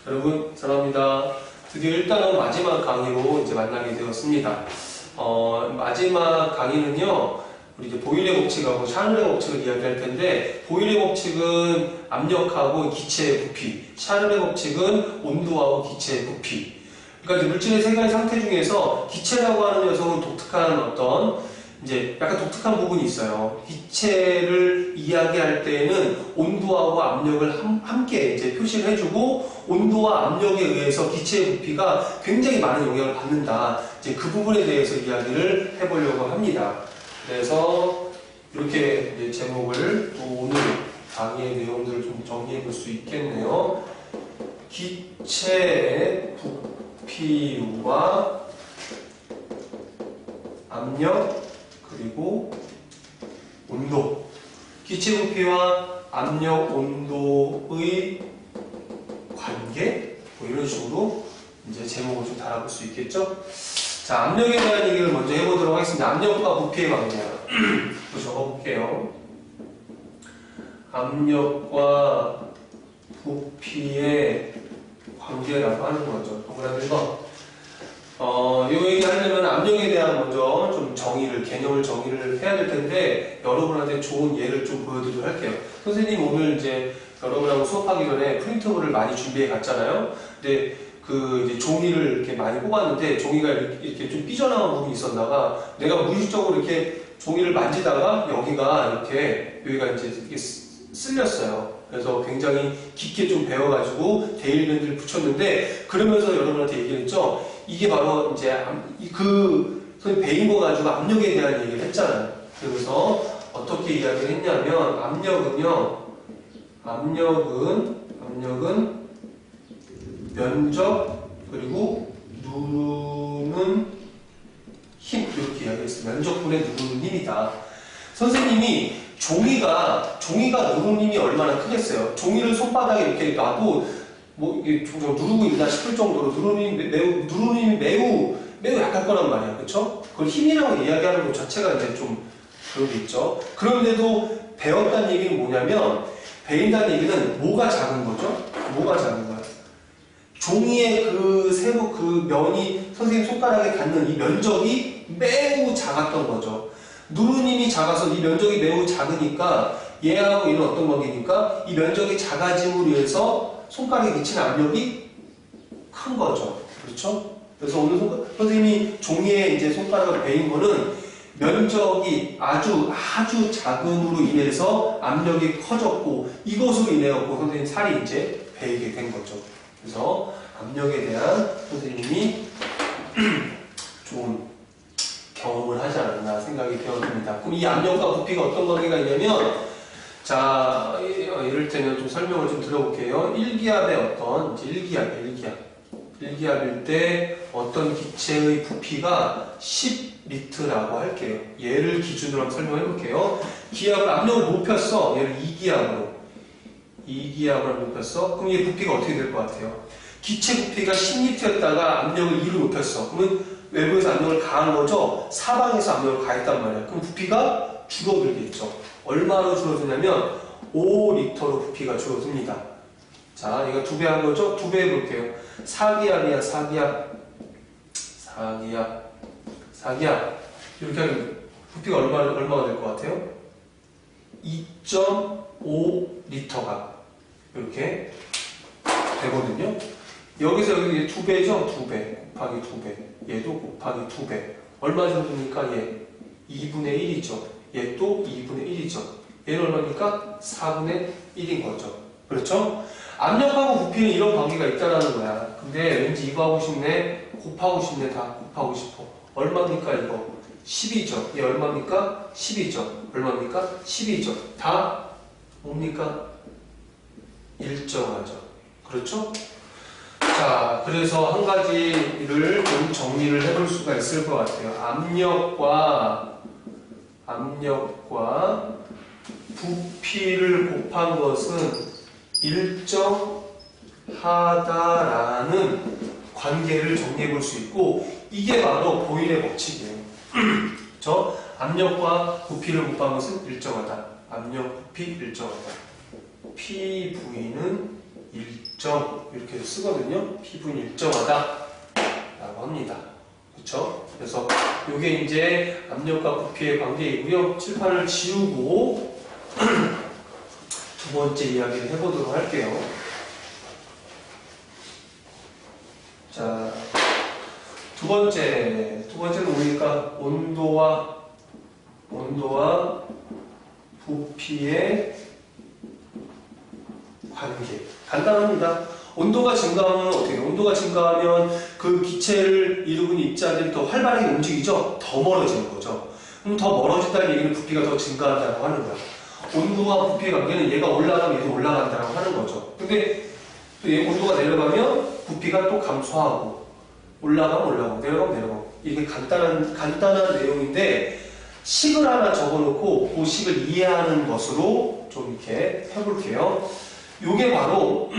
여러분 사랑합니다. 드디어 일단은 마지막 강의로 이제 만나게 되었습니다. 마지막 강의는요, 우리 이제 보일의 법칙하고 샤를의 법칙을 이야기할 텐데, 보일의 법칙은 압력하고 기체의 부피, 샤를의 법칙은 온도하고 기체의 부피. 그러니까 이제 물질의 세 가지 상태 중에서 기체라고 하는 녀석은 독특한 어떤 이제 약간 독특한 부분이 있어요. 기체를 이야기할 때에는 온도하고 압력을 함께 이제 표시를 해주고, 온도와 압력에 의해서 기체의 부피가 굉장히 많은 영향을 받는다. 이제 그 부분에 대해서 이야기를 해보려고 합니다. 그래서 이렇게 이제 제목을 또 오늘 강의의 내용들을 좀 정리해 볼 수 있겠네요. 기체의 부피와 압력 그리고 온도. 기체 부피와 압력, 온도의 관계? 뭐 이런 식으로 이제 제목을 좀 달아볼 수 있겠죠? 자, 압력에 대한 얘기를 먼저 해보도록 하겠습니다. 압력과 부피의 관계야. 또 적어볼게요. 압력과 부피의 관계라고 하는 거죠. 동그라미 1번. 이 얘기 하려면 압력에 대한 먼저 좀 개념을 정의를 해야 될 텐데, 여러분한테 좋은 예를 좀 보여드리도록 할게요. 선생님 오늘 이제 여러분하고 수업하기 전에 프린터블을 많이 준비해 갔잖아요. 근데 그 이제 종이를 이렇게 많이 뽑았는데, 종이가 이렇게 좀 삐져나온 부분이 있었다가, 내가 무의식적으로 이렇게 종이를 만지다가 여기가 이제 이렇게 쓸렸어요. 그래서 굉장히 깊게 좀 배워가지고 데일밴드를 붙였는데, 그러면서 여러분한테 얘기를 했죠. 이게 바로 이제 소위 베인 거 가지고 압력에 대한 얘기를 했잖아요. 그래서 어떻게 이야기를 했냐면, 압력은 면적 그리고 누르는 힘, 이렇게 이야기했어요. 면적분의 누르는 힘이다. 선생님이 종이가 누르는 힘이 얼마나 크겠어요? 종이를 손바닥에 이렇게 놔도 뭐 이게 누르고 있나 싶을 정도로 누르는 힘이 매우 약할 거란 말이야, 그렇죠? 그걸 힘이라고 이야기하는 것 자체가 이제 좀 그런 게 있죠. 그런데도 배웠다는 얘기는 뭐냐면, 배인다는 얘기는 뭐가 작은 거죠? 뭐가 작은 거야? 종이의 그 면이 선생님 손가락에 닿는 이 면적이 매우 작았던 거죠. 누르는 힘이 작아서 이 면적이 매우 작으니까 얘하고 이는 어떤 관계니까 이 면적이 작아짐으로 인해서 손가락에 미치는 압력이 큰 거죠. 그렇죠? 그래서 오늘 선생님이 종이에 이제 손가락을 베인 거는 면적이 아주 작음으로 인해서 압력이 커졌고, 이것으로 인해 갖고 선생님 살이 이제 베이게 된 거죠. 그래서 압력에 대한 선생님이 좋은 경험을 하지 않았나 생각이 되었습니다. 그럼 이 압력과 부피가 어떤 관계가 있냐면, 자, 이를테면 좀 설명을 좀 들어볼게요. 일기압의 일기압일 때 어떤 기체의 부피가 10리터라고 할게요. 얘를 기준으로 한번 설명해 볼게요. 기압을, 압력을 높였어. 얘를 2기압으로 높였어. 그럼 얘 부피가 어떻게 될 것 같아요? 기체 부피가 10리터였다가 압력을 2로 높였어. 그러면 외부에서 압력을 가한 거죠? 사방에서 압력을 가했단 말이야. 그럼 부피가 줄어들겠죠. 얼마로 줄어드냐면 5리터로 부피가 줄어듭니다. 자, 얘가 2배 한 거죠? 2배 해볼게요. 4기압이야, 4기압. 이렇게 하면 부피가 얼마가 될 것 같아요? 2.5리터가 이렇게 되거든요. 여기서 여기 2배죠? 2배 곱하기 2배. 얘도 곱하기 2배. 얼마 줄어듭니까? 얘 2분의 1이죠. 얘 또 2분의 1이죠. 얘는 얼마입니까? 4분의 1인 거죠. 그렇죠? 압력하고 부피는 이런 관계가 있다라는 거야. 근데 왠지 이거 하고 싶네, 곱하고 싶네, 다 곱하고 싶어. 얼마입니까, 이거? 10이죠. 얘 얼마입니까? 10이죠. 얼마입니까? 10이죠. 다 뭡니까? 일정하죠. 그렇죠? 자, 그래서 한 가지를 좀 정리를 해볼 수가 있을 것 같아요. 압력과 부피를 곱한 것은 일정하다라는 관계를 정리해 볼 수 있고, 이게 바로 보일의 법칙이에요. 저 압력과 부피를 곱한 것은 일정하다. 압력, 부피, 일정하다. PV는 일정하다. 일정 이렇게 쓰거든요. P분이 일정하다 라고 합니다. 그쵸? 그래서 이게 이제 압력과 부피의 관계이고요. 칠판을 지우고 두 번째 이야기를 해보도록 할게요. 자, 두 번째는 뭐니까 온도와 부피의 관계. 간단합니다. 온도가 증가하면 어떻게 해요? 온도가 증가하면 그 기체를 이루고 있는 입자들이 더 활발하게 움직이죠? 더 멀어지는 거죠. 그럼 더 멀어진다는 얘기는 부피가 더 증가한다고 하는 거야. 온도와 부피의 관계는 얘가 올라가면 얘도 올라간다고 하는 거죠. 근데 또 얘 온도가 내려가면 부피가 또 감소하고 올라가면 올라가고 내려가면 내려가고 이게 간단한 내용인데 식을 하나 적어놓고 그 식을 이해하는 것으로 좀 이렇게 해볼게요. 요게 바로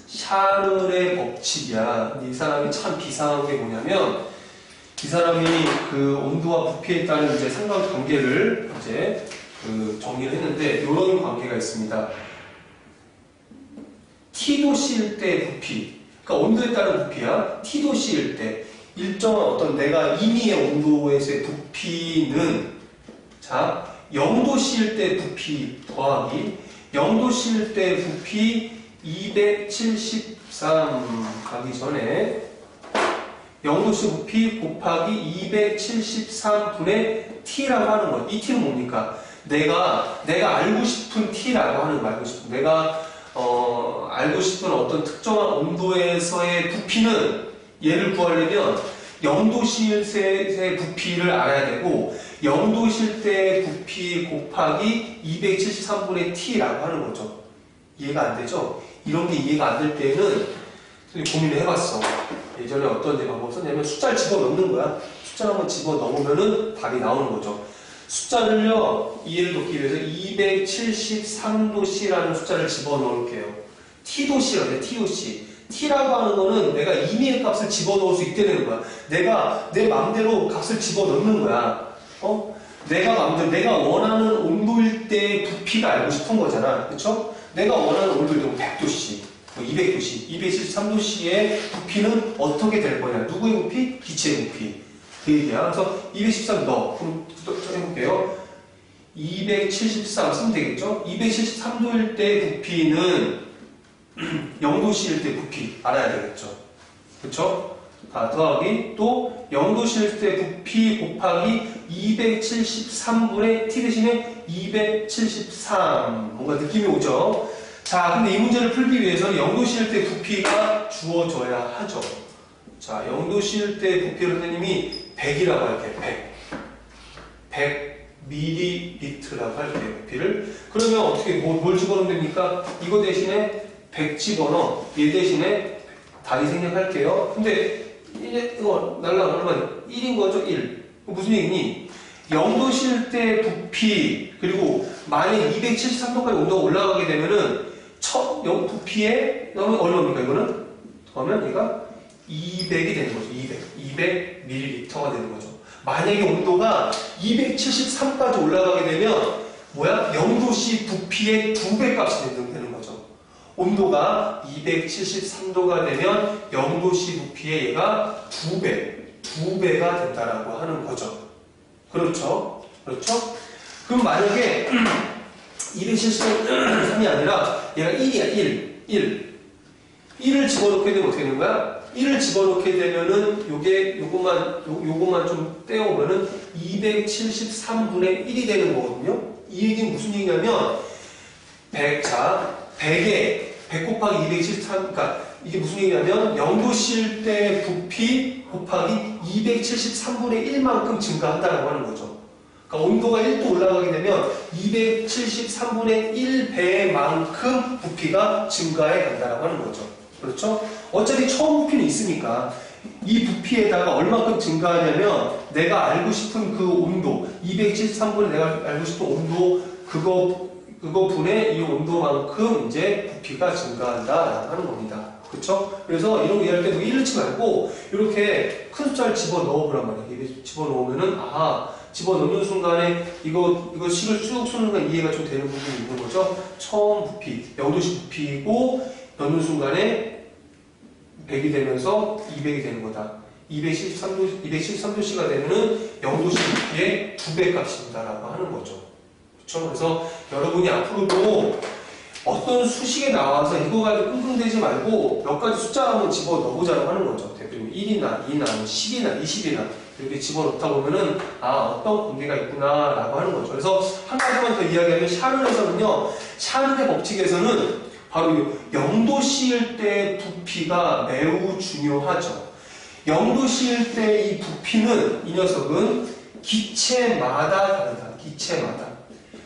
샤를의 법칙이야. 이 사람이 참 비상한 게 뭐냐면 이 사람이 그 온도와 부피에 따른 이제 상관관계를 이제 그 정리를 했는데 이런 관계가 있습니다. T도씨일 때 부피, 그러니까 온도에 따른 부피야. T도씨일 때 일정한 어떤 내가 임의의 온도에서의 부피는 자 0도씨일 때 부피 더하기 0도씨일 때 부피 273 가기 전에 0도씨 부피 곱하기 273분의 T라고 하는 거예요. 이 T는 뭡니까? 내가 알고 싶은 T라고 하는 거 알고 싶은 내가 알고 싶은 어떤 특정한 온도에서의 부피는 얘를 구하려면 0도씨의 부피를 알아야 되고 0도실 때 부피 곱하기 273분의 T라고 하는 거죠. 이해가 안 되죠? 이런 게 이해가 안 될 때는 고민을 해봤어. 예전에 어떤 방법 썼냐면 숫자를 집어넣는 거야. 숫자를 한번 집어넣으면은 답이 나오는 거죠. 숫자를요, 이해를 돕기 위해서 273도씨라는 숫자를 집어넣을게요. T도씨라고 해, T도씨. T라고 하는 거는 내가 임의의 값을 집어넣을 수 있게 되는 거야. 내가 내 마음대로 값을 집어넣는 거야. 내가 원하는 온도일 때 부피가 알고 싶은 거잖아. 그쵸? 내가 원하는 온도일 때 100도씨, 200도씨, 273도씨의 부피는 어떻게 될 거냐? 누구의 부피? 기체의 부피. 그 얘기야. 그래서 213 넣어. 그럼 또 해볼게요. 273 쓰면 되겠죠? 273도일 때 부피는 0도씨일 때 부피 알아야 되겠죠. 그쵸? 더하기 또 0도씨일 때 부피 곱하기 273분의 T 대신에 273 뭔가 느낌이 오죠? 자, 근데 이 문제를 풀기 위해서는 0도씨일 때 부피가 주어져야 하죠. 자, 0도씨일 때 부피를 선생님이 100이라고 할게요. 100 ml라고 할게요. 부피를. 그러면 어떻게 뭘 집어넣으면 됩니까? 이거 대신에 100 집어넣어. 얘 대신에 답이 생략할게요. 근데 이제 이거 날라가면 1인 거죠? 1. 무슨 얘기니? 0도실 때 부피 그리고 만약 273도까지 온도가 올라가게 되면은 첫 부피에 넣으면 얼마입니까? 이거는 더하면 얘가 200이 되는 거죠. 200ml가 되는 거죠. 만약에 온도가 273까지 올라가게 되면 뭐야? 0도씨 부피의 2배 값이 되는 거죠. 온도가 273도가 되면 0도씨 부피의 얘가 2배가 된다라고 하는 거죠. 그렇죠? 그렇죠? 그럼 만약에 273이 아니라 얘가 1이야, 1을 집어넣게 되면 어떻게 되는 거야? 1을 집어넣게 되면은 요것만 좀 떼어오면은 273분의 1이 되는 거거든요? 이 얘기는 무슨 얘기냐면 100 곱하기 273, 그러니까 이게 무슨 얘기냐면 0도씨일 때 부피 곱하기 273분의 1만큼 증가한다고 하는 거죠. 그러니까 온도가 1도 올라가게 되면 273분의 1배만큼 부피가 증가해 간다고 하는 거죠. 그렇죠? 어차피 처음 부피는 있으니까 이 부피에다가 얼마큼 증가하냐면 내가 알고 싶은 그 온도 273분의 내가 알고 싶은 온도 그거 분의 이 온도만큼 이제 부피가 증가한다 하는 겁니다. 그쵸? 그래서 이런 거 이해할 때도 1을 치지 말고 이렇게 큰 숫자를 집어넣어 보란 말이에요. 집어넣으면은 집어넣는 순간에 이거 식을 쭉 쏘는 순간 이해가 좀 되는 부분이 있는 거죠. 처음 부피, 0도씨 부피고 넣는 순간에 100이 되면서 200이 되는 거다. 273도씨가 되면은 0도씨 부피의 2배 값입니다라고 하는 거죠. 그렇죠? 그래서 여러분이 앞으로도 어떤 수식에 나와서 이거 가지고 끙끙대지 말고 몇 가지 숫자 한번 집어 넣어보자고 하는 거죠. 대표님 1이나 2나 10이나 20이나 이렇게 집어넣다 보면은 어떤 관계가 있구나 라고 하는 거죠. 그래서 한 가지만 더 이야기하면 샤른에서는요, 샤른의 법칙에서는 바로 0도씨일 때 부피가 매우 중요하죠. 0도씨일 때 이 부피는 이 녀석은 기체마다 다르다.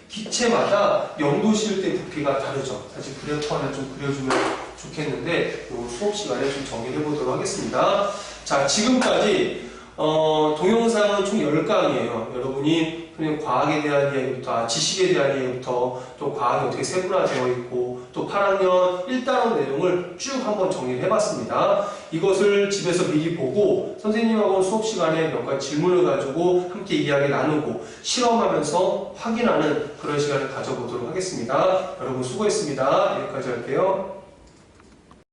기체마다 0도씨일 때 부피가 다르죠. 사실 그래프 하나 좀 그려주면 좋겠는데 이 수업 시간에 좀 정리해 보도록 하겠습니다. 자, 지금까지 동영상은 총 10강이에요. 여러분이 그냥 과학에 대한 이야기부터, 지식에 대한 이야기부터, 또 과학이 어떻게 세분화되어 있고, 또 8학년 1단원 내용을 쭉 한번 정리를 해봤습니다. 이것을 집에서 미리 보고 선생님하고 수업 시간에 몇 가지 질문을 가지고 함께 이야기 나누고 실험하면서 확인하는 그런 시간을 가져보도록 하겠습니다. 여러분 수고했습니다. 여기까지 할게요.